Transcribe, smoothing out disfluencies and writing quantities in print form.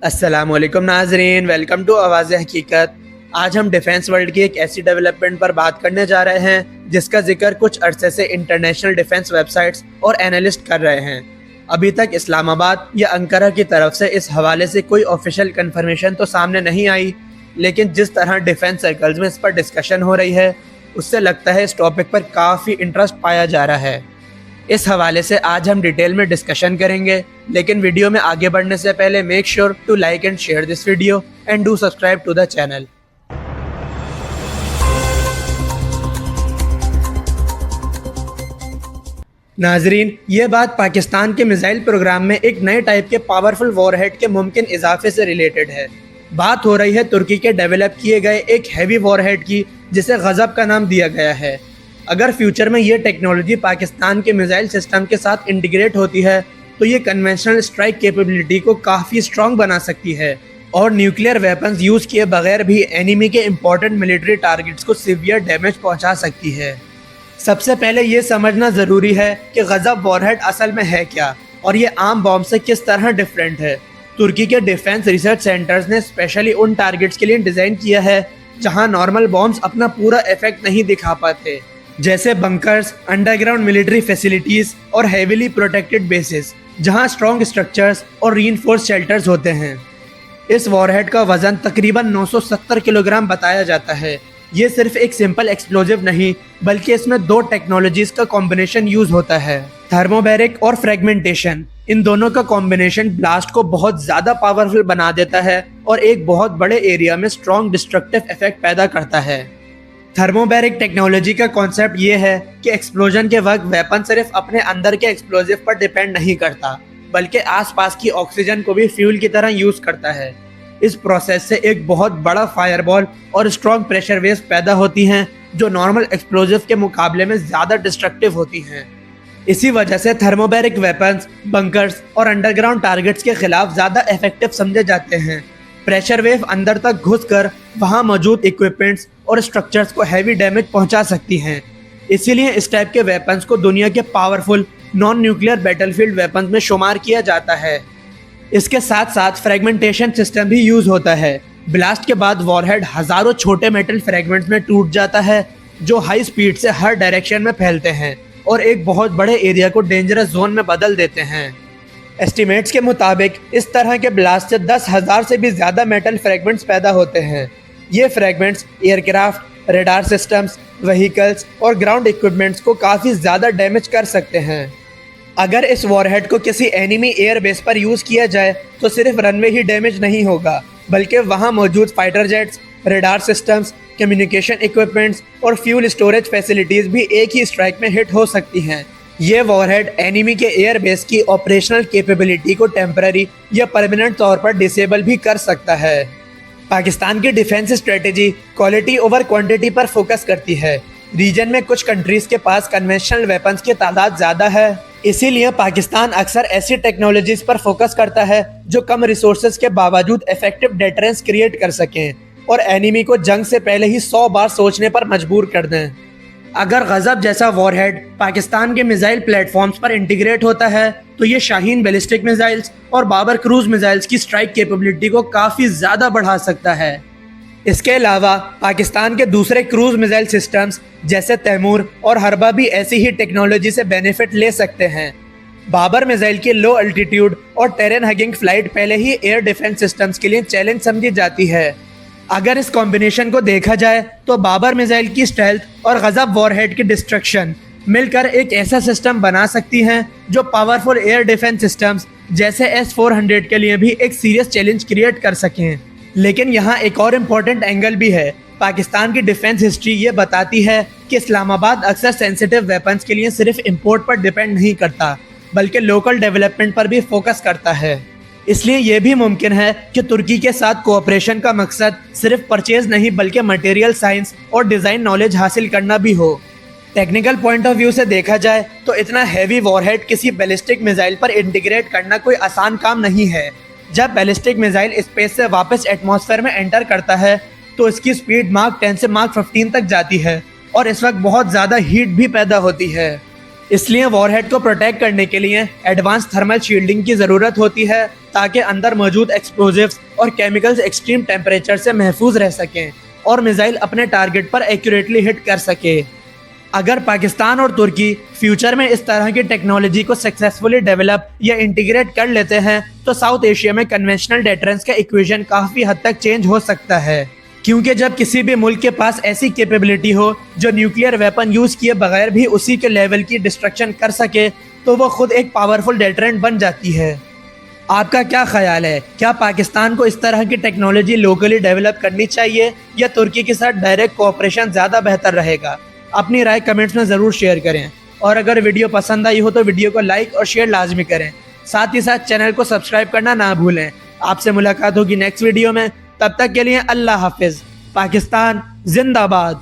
अस्सलामुअलैकुम नाजरीन, welcome to आवाज़ हकीकत। आज हम डिफेंस वर्ल्ड की एक ऐसी डेवलपमेंट पर बात करने जा रहे हैं जिसका जिक्र कुछ अरसे से इंटरनेशनल डिफेंस वेबसाइट्स और एनालिस्ट कर रहे हैं। अभी तक इस्लामाबाद या अंकारा की तरफ से इस हवाले से कोई ऑफिशियल कंफर्मेशन तो सामने नहीं आई, लेकिन जिस तरह डिफेंस सर्कल्स में इस पर डिस्कशन हो रही है उससे लगता है इस टॉपिक पर काफ़ी इंटरेस्ट पाया जा रहा है। इस हवाले से आज हम डिटेल में डिस्कशन करेंगे, लेकिन वीडियो में आगे बढ़ने से पहले make sure to like and share this video and do subscribe to the channel. नाजरीन, ये बात पाकिस्तान के मिसाइल प्रोग्राम में एक नए टाइप के पावरफुल वॉरहेड के मुमकिन इजाफे से रिलेटेड है। बात हो रही है तुर्की के डेवलप किए गए एक हैवी वॉरहेड की जिसे गजब का नाम दिया गया है। अगर फ्यूचर में ये टेक्नोलॉजी पाकिस्तान के मिसाइल सिस्टम के साथ इंटीग्रेट होती है तो ये कन्वेंशनल स्ट्राइक कैपेबिलिटी को काफ़ी स्ट्रॉन्ग बना सकती है और न्यूक्लियर वेपन्स यूज़ किए बगैर भी एनिमी के इंपॉर्टेंट मिलिट्री टारगेट्स को सीवियर डैमेज पहुंचा सकती है। सबसे पहले ये समझना ज़रूरी है कि गजब वॉरहेड असल में है क्या और ये आम बॉम्ब से किस तरह डिफरेंट है। तुर्की के डिफेंस रिसर्च सेंटर्स ने स्पेशली उन टारगेट्स के लिए डिज़ाइन किया है जहाँ नॉर्मल बॉम्ब्स अपना पूरा इफेक्ट नहीं दिखा पाते, जैसे बंकर्स, अंडरग्राउंड मिलिट्री फैसिलिटीज और हेवीली प्रोटेक्टेड बेसिस जहां स्ट्रॉन्ग स्ट्रक्चर्स और रीइंफोर्स्ड शेल्टर्स होते हैं। इस वॉरहेड का वजन तकरीबन 970 किलोग्राम बताया जाता है। ये सिर्फ एक सिंपल एक्सप्लोजिव नहीं बल्कि इसमें दो टेक्नोलॉजीज का कॉम्बिनेशन यूज होता है, थर्मोबैरिक और फ्रेगमेंटेशन। इन दोनों का कॉम्बिनेशन ब्लास्ट को बहुत ज़्यादा पावरफुल बना देता है और एक बहुत बड़े एरिया में स्ट्रॉन्ग डिस्ट्रक्टिव इफेक्ट पैदा करता है। थर्मोबैरिक टेक्नोलॉजी का कॉन्सेप्ट ये है कि एक्सप्लोजन के वक्त वेपन सिर्फ अपने अंदर के एक्सप्लोजिव पर डिपेंड नहीं करता बल्कि आसपास की ऑक्सीजन को भी फ्यूल की तरह यूज करता है। इस प्रोसेस से एक बहुत बड़ा फायरबॉल और स्ट्रॉन्ग प्रेशर वेव्स पैदा होती हैं जो नॉर्मल एक्सप्लोजिव के मुकाबले में ज़्यादा डिस्ट्रक्टिव होती हैं। इसी वजह से थर्मोबैरिक वेपन्स, बंकर्स और अंडरग्राउंड टारगेट्स के खिलाफ ज़्यादा इफेक्टिव समझे जाते हैं। प्रेशर वेव अंदर तक घुसकर वहां मौजूद इक्विपमेंट्स और स्ट्रक्चर्स को हैवी डैमेज पहुंचा सकती हैं। इसीलिए इस टाइप के वेपन्स को दुनिया के powerful non nuclear battlefield weapons में शुमार किया जाता है। इसके साथ साथ फ्रेगमेंटेशन सिस्टम भी यूज होता है। ब्लास्ट के बाद वॉरहेड हजारों छोटे मेटल फ्रेगमेंट्स में टूट जाता है जो हाई स्पीड से हर डायरेक्शन में फैलते हैं और एक बहुत बड़े एरिया को डेंजरस जोन में बदल देते हैं। एस्टिमेट्स के मुताबिक इस तरह के ब्लास्ट से 10,000 से भी ज़्यादा मेटल फ्रेगमेंट्स पैदा होते हैं। ये fragments aircraft, radar systems, vehicles और ग्राउंड इक्विपमेंट्स को काफ़ी ज़्यादा डैमेज कर सकते हैं। अगर इस वॉरहेड को किसी एनिमी एयर बेस पर यूज़ किया जाए तो सिर्फ रनवे ही डैमेज नहीं होगा बल्कि वहाँ मौजूद fighter jets, radar systems, communication equipments और फ्यूल स्टोरेज फैसिलिटीज़ भी एक ही स्ट्राइक में हिट हो सकती हैं। ये वॉरहेड एनिमी के एयर बेस की ऑपरेशनल कैपेबिलिटी को टेम्पररी या परमानेंट तौर पर डिसेबल भी कर सकता है। पाकिस्तान की defence strategy quality over quantity पर फोकस करती है। रीजन में कुछ कंट्रीज के पास कन्वेंशनल वेपन्स की तादाद ज़्यादा है, इसीलिए पाकिस्तान अक्सर ऐसी टेक्नोलॉजीज पर फोकस करता है जो कम रिसोर्सेज के बावजूद इफेक्टिव डेटरेंस क्रिएट कर सकें और एनिमी को जंग से पहले ही 100 बार सोचने पर मजबूर कर दें। अगर गजब जैसा वॉरहेड पाकिस्तान के मिसाइल प्लेटफॉर्म्स पर इंटीग्रेट होता है तो ये शाहीन बैलिस्टिक मिसाइल्स और बाबर क्रूज मिसाइल्स की स्ट्राइक कैपेबिलिटी को काफ़ी ज़्यादा बढ़ा सकता है। इसके अलावा पाकिस्तान के दूसरे क्रूज मिसाइल सिस्टम्स जैसे तैमूर और हरबा भी ऐसी ही टेक्नोलॉजी से बेनिफिट ले सकते हैं। बाबर मिसाइल की लो अल्टीट्यूड और टेरेन हगिंग फ्लाइट पहले ही एयर डिफेंस सिस्टम्स के लिए चैलेंज समझी जाती है। अगर इस कॉम्बिनेशन को देखा जाए तो बाबर मिसाइल की स्टेल्थ और गजब वॉरहेड की डिस्ट्रक्शन मिलकर एक ऐसा सिस्टम बना सकती हैं जो पावरफुल एयर डिफेंस सिस्टम्स जैसे S-400 के लिए भी एक सीरियस चैलेंज क्रिएट कर सकें। लेकिन यहाँ एक और इम्पोर्टेंट एंगल भी है। पाकिस्तान की डिफेंस हिस्ट्री ये बताती है कि इस्लामाबाद अक्सर सेंसिटिव वेपन्स के लिए सिर्फ इम्पोर्ट पर डिपेंड नहीं करता बल्कि लोकल डेवलपमेंट पर भी फोकस करता है। इसलिए यह भी मुमकिन है कि तुर्की के साथ कोऑपरेशन का मकसद सिर्फ परचेज नहीं बल्कि मटेरियल साइंस और डिज़ाइन नॉलेज हासिल करना भी हो। टेक्निकल पॉइंट ऑफ व्यू से देखा जाए तो इतना हैवी वॉरहेड किसी बैलिस्टिक मिसाइल पर इंटीग्रेट करना कोई आसान काम नहीं है। जब बैलिस्टिक मिसाइल स्पेस से वापस एटमॉस्फेयर में एंटर करता है तो इसकी स्पीड मार्क 10 से मार्क 15 तक जाती है और इस वक्त बहुत ज़्यादा हीट भी पैदा होती है। इसलिए वॉरहेड को प्रोटेक्ट करने के लिए एडवांस थर्मल शील्डिंग की ज़रूरत होती है ताकि अंदर मौजूद एक्सप्लोजिव्स और केमिकल्स एक्सट्रीम टेम्परेचर से महफूज रह सकें और मिसाइल अपने टारगेट पर एक्यूरेटली हिट कर सके। अगर पाकिस्तान और तुर्की फ्यूचर में इस तरह की टेक्नोलॉजी को सक्सेसफुली डेवलप या इंटीग्रेट कर लेते हैं तो साउथ एशिया में कन्वेंशनल डेटरेंस का इक्वेशन काफ़ी हद तक चेंज हो सकता है, क्योंकि जब किसी भी मुल्क के पास ऐसी कैपेबिलिटी हो जो न्यूक्लियर वेपन यूज़ किए बगैर भी उसी के लेवल की डिस्ट्रक्शन कर सके तो वो खुद एक पावरफुल डेटरेंट बन जाती है। आपका क्या ख्याल है, क्या पाकिस्तान को इस तरह की टेक्नोलॉजी लोकली डेवलप करनी चाहिए या तुर्की के साथ डायरेक्ट कोऑपरेशन ज़्यादा बेहतर रहेगा? अपनी राय कमेंट्स में ज़रूर शेयर करें और अगर वीडियो पसंद आई हो तो वीडियो को लाइक और शेयर लाजमी करें। साथ ही साथ चैनल को सब्सक्राइब करना ना भूलें। आपसे मुलाकात होगी नेक्स्ट वीडियो में, तब तक के लिए अल्लाह हाफिज़। पाकिस्तान जिंदाबाद।